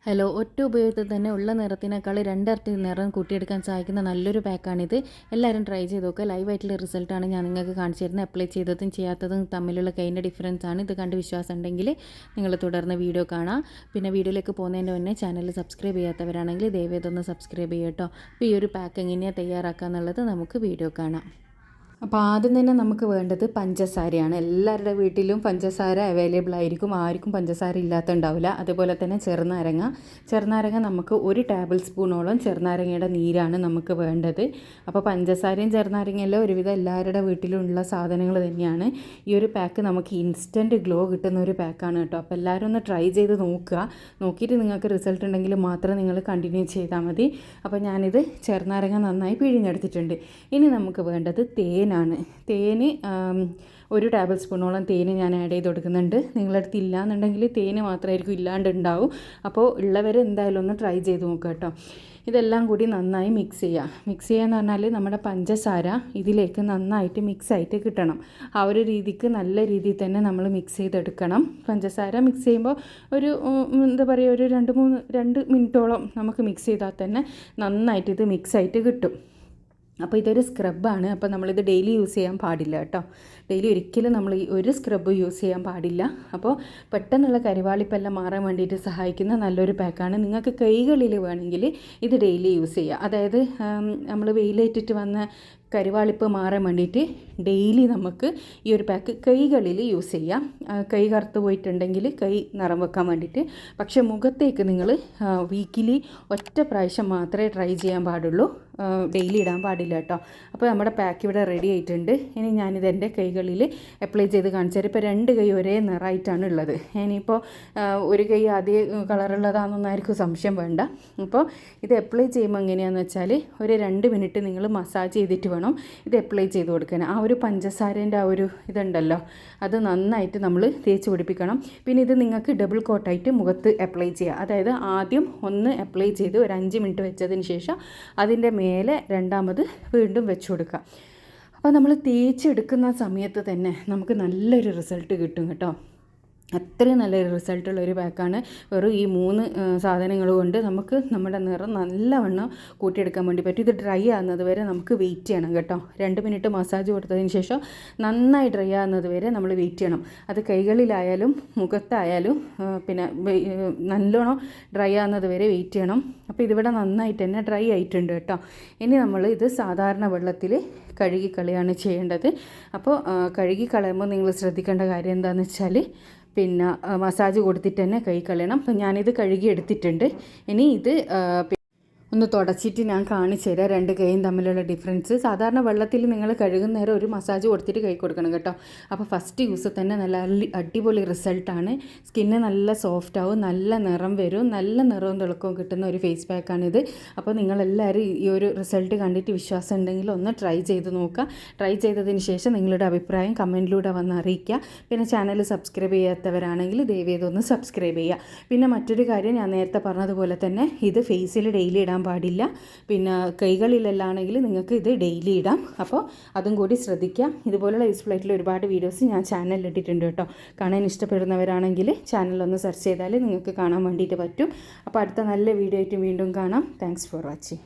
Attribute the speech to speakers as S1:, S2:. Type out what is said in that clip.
S1: Hello, ഒറ്റ ഉപയോഗത്തിൽ തന്നെ ഉള്ള നിറത്തിനേക്കാൾ രണ്ടിരട്ടി നിറം കൂട്ടിയെടുക്കാൻ സഹായിക്കുന്ന നല്ലൊരു പാക്കാണിത്. എല്ലാവരും ട്രൈ ചെയ്ത് നോക്കുക. ലൈവായിട്ടുള്ള റിസൾട്ടാണ് ഞാൻ നിങ്ങൾക്ക് കാണിച്ചു തരുന്നത്. അപ്ലൈ ചെയ്തതും ചെയ്യാത്തതും തമ്മിലുള്ള കൈൻ്റെ ഡിഫറൻസ് ആണ്. ഇത് കണ്ട് വിശ്വാസം ഉണ്ടെങ്കിൽ നിങ്ങൾ തുടർന്ന് വീഡിയോ കാണാം. പിന്നെ വീഡിയോയിലേക്ക് പോകുന്നതിൻ്റെ മുന്നേ ചാനൽ സബ്സ്ക്രൈബ് ചെയ്യാത്തവരാണെങ്കിൽ ദയവേദം ഒന്ന് സബ്സ്ക്രൈബ് ചെയ്യുക കേട്ടോ. അപ്പോൾ ഈ ഒരു പാക്ക് എങ്ങനെയാണ് തയ്യാറാക്കുക എന്നുള്ളത് നമുക്ക് വീഡിയോ കാണാം. അപ്പോൾ ആദ്യം തന്നെ നമുക്ക് വേണ്ടത് പഞ്ചസാരയാണ്. എല്ലാവരുടെ വീട്ടിലും പഞ്ചസാര അവൈലബിൾ ആയിരിക്കും, ആർക്കും പഞ്ചസാര ഇല്ലാത്തുണ്ടാവില്ല. അതുപോലെ തന്നെ ചെറുനാരങ്ങ നമുക്ക് 1 ടേബിൾ സ്പൂണോളം ചെറുനാരങ്ങയുടെ നീരാണ് നമുക്ക് വേണ്ടത്. അപ്പോൾ പഞ്ചസാരയും ചെറുനാരങ്ങയെല്ലാം ഒരുവിധം എല്ലാവരുടെ വീട്ടിലുള്ള സാധനങ്ങൾ തന്നെയാണ്. ഈ ഒരു പാക്ക് നമുക്ക് ഇൻസ്റ്റൻറ്റ് ഗ്ലോ കിട്ടുന്ന ഒരു പാക്കാണ് കേട്ടോ. അപ്പോൾ എല്ലാവരും ഒന്ന് ട്രൈ ചെയ്ത് നോക്കുക. നോക്കിയിട്ട് നിങ്ങൾക്ക് റിസൾട്ട് ഉണ്ടെങ്കിൽ മാത്രം നിങ്ങൾ കണ്ടിന്യൂ ചെയ്താൽ മതി. അപ്പോൾ ഞാനിത് ചെറുനാരങ്ങ നന്നായി പിഴിഞ്ഞെടുത്തിട്ടുണ്ട്. ഇനി നമുക്ക് വേണ്ടത് തേനാണ്. തേന് 1 ടേബിൾ സ്പൂണോളം തേന് ഞാൻ ആഡ് ചെയ്ത് കൊടുക്കുന്നുണ്ട്. നിങ്ങളുടെ അടുത്ത് ഇല്ല എന്നുണ്ടെങ്കിൽ തേന് മാത്രമായിരിക്കും ഇല്ലാണ്ടുണ്ടാവും. അപ്പോൾ ഉള്ളവർ എന്തായാലും ഒന്ന് ട്രൈ ചെയ്ത് നോക്കുക കേട്ടോ. ഇതെല്ലാം കൂടി നന്നായി മിക്സ് ചെയ്യാന്ന് പറഞ്ഞാൽ നമ്മുടെ പഞ്ചസാര ഇതിലേക്ക് നന്നായിട്ട് മിക്സായിട്ട് കിട്ടണം. ആ ഒരു രീതിക്ക് നല്ല രീതിയിൽ തന്നെ നമ്മൾ മിക്സ് ചെയ്തെടുക്കണം. പഞ്ചസാര മിക്സ് ചെയ്യുമ്പോൾ ഒരു എന്താ പറയുക, ഒരു 2 മിനിറ്റോളം നമുക്ക് മിക്സ് ചെയ്താൽ തന്നെ നന്നായിട്ട് ഇത് മിക്സായിട്ട് കിട്ടും. അപ്പോൾ ഇതൊരു സ്ക്രബാണ്. അപ്പോൾ നമ്മളിത് ഡെയിലി യൂസ് ചെയ്യാൻ പാടില്ല കേട്ടോ. ഡെയിലി ഒരിക്കലും നമ്മൾ ഈ ഒരു സ്ക്രബ് യൂസ് ചെയ്യാൻ പാടില്ല. അപ്പോൾ പെട്ടെന്നുള്ള കരിവാളിപ്പെല്ലാം മാറാൻ വേണ്ടിയിട്ട് സഹായിക്കുന്ന നല്ലൊരു പാക്കാണ്. നിങ്ങൾക്ക് കൈകളിൽ വേണമെങ്കിൽ ഇത് ഡെയിലി യൂസ് ചെയ്യുക. അതായത് നമ്മൾ വെയിലേറ്റിട്ട് വന്ന കരിവാളിപ്പ് മാറാൻ വേണ്ടിയിട്ട് ഡെയിലി നമുക്ക് ഈ ഒരു പാക്ക് കൈകളിൽ യൂസ് ചെയ്യാം. കൈ കറുത്ത് പോയിട്ടുണ്ടെങ്കിൽ കൈ നിറം വെക്കാൻ വേണ്ടിയിട്ട്. പക്ഷേ മുഖത്തേക്ക് നിങ്ങൾ വീക്കിലി ഒറ്റ പ്രാവശ്യം മാത്രമേ ട്രൈ ചെയ്യാൻ പാടുള്ളൂ, ഡെയിലി ഇടാൻ പാടില്ല കേട്ടോ. അപ്പോൾ നമ്മുടെ പാക്ക് ഇവിടെ റെഡി ആയിട്ടുണ്ട്. ഇനി ഞാനിത് എൻ്റെ കൈകളിൽ അപ്ലൈ ചെയ്ത് കാണിച്ചു തരാം. ഇപ്പോൾ 2 കൈ ഒരേ നിറമായിട്ടാണ് ഉള്ളത്. ഇനിയിപ്പോൾ ഒരു കൈ ആദ്യം കളറുള്ളതാണെന്നൊന്നും ആർക്കും സംശയം വേണ്ട. അപ്പോൾ ഇത് അപ്ലൈ ചെയ്യുമ്പോൾ എങ്ങനെയാണെന്ന് വെച്ചാൽ ഒരു 2 മിനിറ്റ് നിങ്ങൾ മസാജ് ചെയ്തിട്ട് വേണം ഇത് അപ്ലൈ ചെയ്ത് കൊടുക്കാൻ. ആ ഒരു പഞ്ചസാരേൻ്റെ ആ ഒരു ഇതുണ്ടല്ലോ, അത് നന്നായിട്ട് നമ്മൾ തേച്ച് പിടിപ്പിക്കണം. പിന്നെ ഇത് നിങ്ങൾക്ക് ഡബിൾ കോട്ടായിട്ട് മുഖത്ത് അപ്ലൈ ചെയ്യുക. അതായത് ആദ്യം ഒന്ന് അപ്ലൈ ചെയ്ത് ഒരു 5 മിനിറ്റ് വെച്ചതിന് ശേഷം അതിൻ്റെ മേലെ രണ്ടാമത് വീണ്ടും വെച്ച് കൊടുക്കുക. അപ്പോൾ നമ്മൾ തേച്ചെടുക്കുന്ന സമയത്ത് തന്നെ നമുക്ക് നല്ലൊരു റിസൾട്ട് കിട്ടും കേട്ടോ. അത്രയും നല്ലൊരു റിസൾട്ടുള്ളൊരു പാക്കാണ്. വെറും ഈ 3 സാധനങ്ങൾ കൊണ്ട് നമുക്ക് നമ്മുടെ നിറം നല്ലവണ്ണം കൂട്ടിയെടുക്കാൻ വേണ്ടി പറ്റും. ഇത് ഡ്രൈ ആകുന്നത് വരെ നമുക്ക് വെയിറ്റ് ചെയ്യണം കേട്ടോ. 2 മിനിറ്റ് മസാജ് കൊടുത്തതിന് ശേഷം നന്നായി ഡ്രൈ ആകുന്നത് വരെ നമ്മൾ വെയിറ്റ് ചെയ്യണം. അത് കൈകളിലായാലും മുഖത്തായാലും പിന്നെ നല്ലോണം ഡ്രൈ ആകുന്നത് വരെ വെയിറ്റ് ചെയ്യണം. അപ്പോൾ ഇതിവിടെ നന്നായിട്ട് തന്നെ ഡ്രൈ ആയിട്ടുണ്ട് കേട്ടോ. ഇനി നമ്മൾ ഇത് സാധാരണ വെള്ളത്തിൽ കഴുകിക്കളയാണ് ചെയ്യേണ്ടത്. അപ്പോൾ കഴുകിക്കളയുമ്പോൾ നിങ്ങൾ ശ്രദ്ധിക്കേണ്ട കാര്യം എന്താണെന്ന് വെച്ചാൽ പിന്നെ മസാജ് കൊടുത്തിട്ട് തന്നെ കൈ കളയണം. അപ്പോൾ ഞാനിത് കഴുകി എടുത്തിട്ടുണ്ട്. ഇനി ഇത് ഒന്ന് തുടച്ചിട്ട് ഞാൻ കാണിച്ചു തരാം 2 കൈയും തമ്മിലുള്ള ഡിഫറൻസ്. സാധാരണ വെള്ളത്തിൽ നിങ്ങൾ കഴുകുന്ന നേരം ഒരു മസാജ് കൊടുത്തിട്ട് കൈ കൊടുക്കണം കേട്ടോ. അപ്പോൾ ഫസ്റ്റ് യൂസ് തന്നെ നല്ല അടിപൊളി റിസൾട്ടാണ്. സ്കിന്ന് നല്ല സോഫ്റ്റ് ആവും, നല്ല നിറം വരും, നല്ല നിറവും തിളക്കവും കിട്ടുന്ന ഒരു ഫേസ് പാക്കാണിത്. അപ്പോൾ നിങ്ങളെല്ലാവരും ഈ ഒരു റിസൾട്ട് കണ്ടിട്ട് വിശ്വാസം ഉണ്ടെങ്കിൽ ഒന്ന് ട്രൈ ചെയ്ത് നോക്കുക. ട്രൈ ചെയ്തതിന് ശേഷം നിങ്ങളുടെ അഭിപ്രായം കമൻറ്റിലൂടെ വന്ന് അറിയിക്കുക. പിന്നെ ചാനൽ സബ്സ്ക്രൈബ് ചെയ്യാത്തവരാണെങ്കിൽ ദയവേദം ഒന്ന് സബ്സ്ക്രൈബ് ചെയ്യുക. പിന്നെ മറ്റൊരു കാര്യം, ഞാൻ നേരത്തെ പറഞ്ഞതുപോലെ തന്നെ ഇത് ഫേസിൽ ഡെയിലി ഇടാൻ പാടില്ല. പിന്നെ കൈകളിലെല്ലാണെങ്കിൽ നിങ്ങൾക്ക് ഇത് ഡെയിലി ഇടാം. അപ്പോൾ അതും കൂടി ശ്രദ്ധിക്കുക. ഇതുപോലുള്ള യൂസ്ഫുൾ ആയിട്ടുള്ള ഒരുപാട് വീഡിയോസ് ഞാൻ ചാനലിൽ ഇട്ടിട്ടുണ്ട് കേട്ടോ. കാണാൻ ഇഷ്ടപ്പെടുന്നവരാണെങ്കിൽ ചാനലൊന്ന് സെർച്ച് ചെയ്താൽ നിങ്ങൾക്ക് കാണാൻ വേണ്ടിയിട്ട് പറ്റും. അപ്പോൾ അടുത്ത നല്ല വീഡിയോ ആയിട്ട് വീണ്ടും കാണാം. Thanks for watching.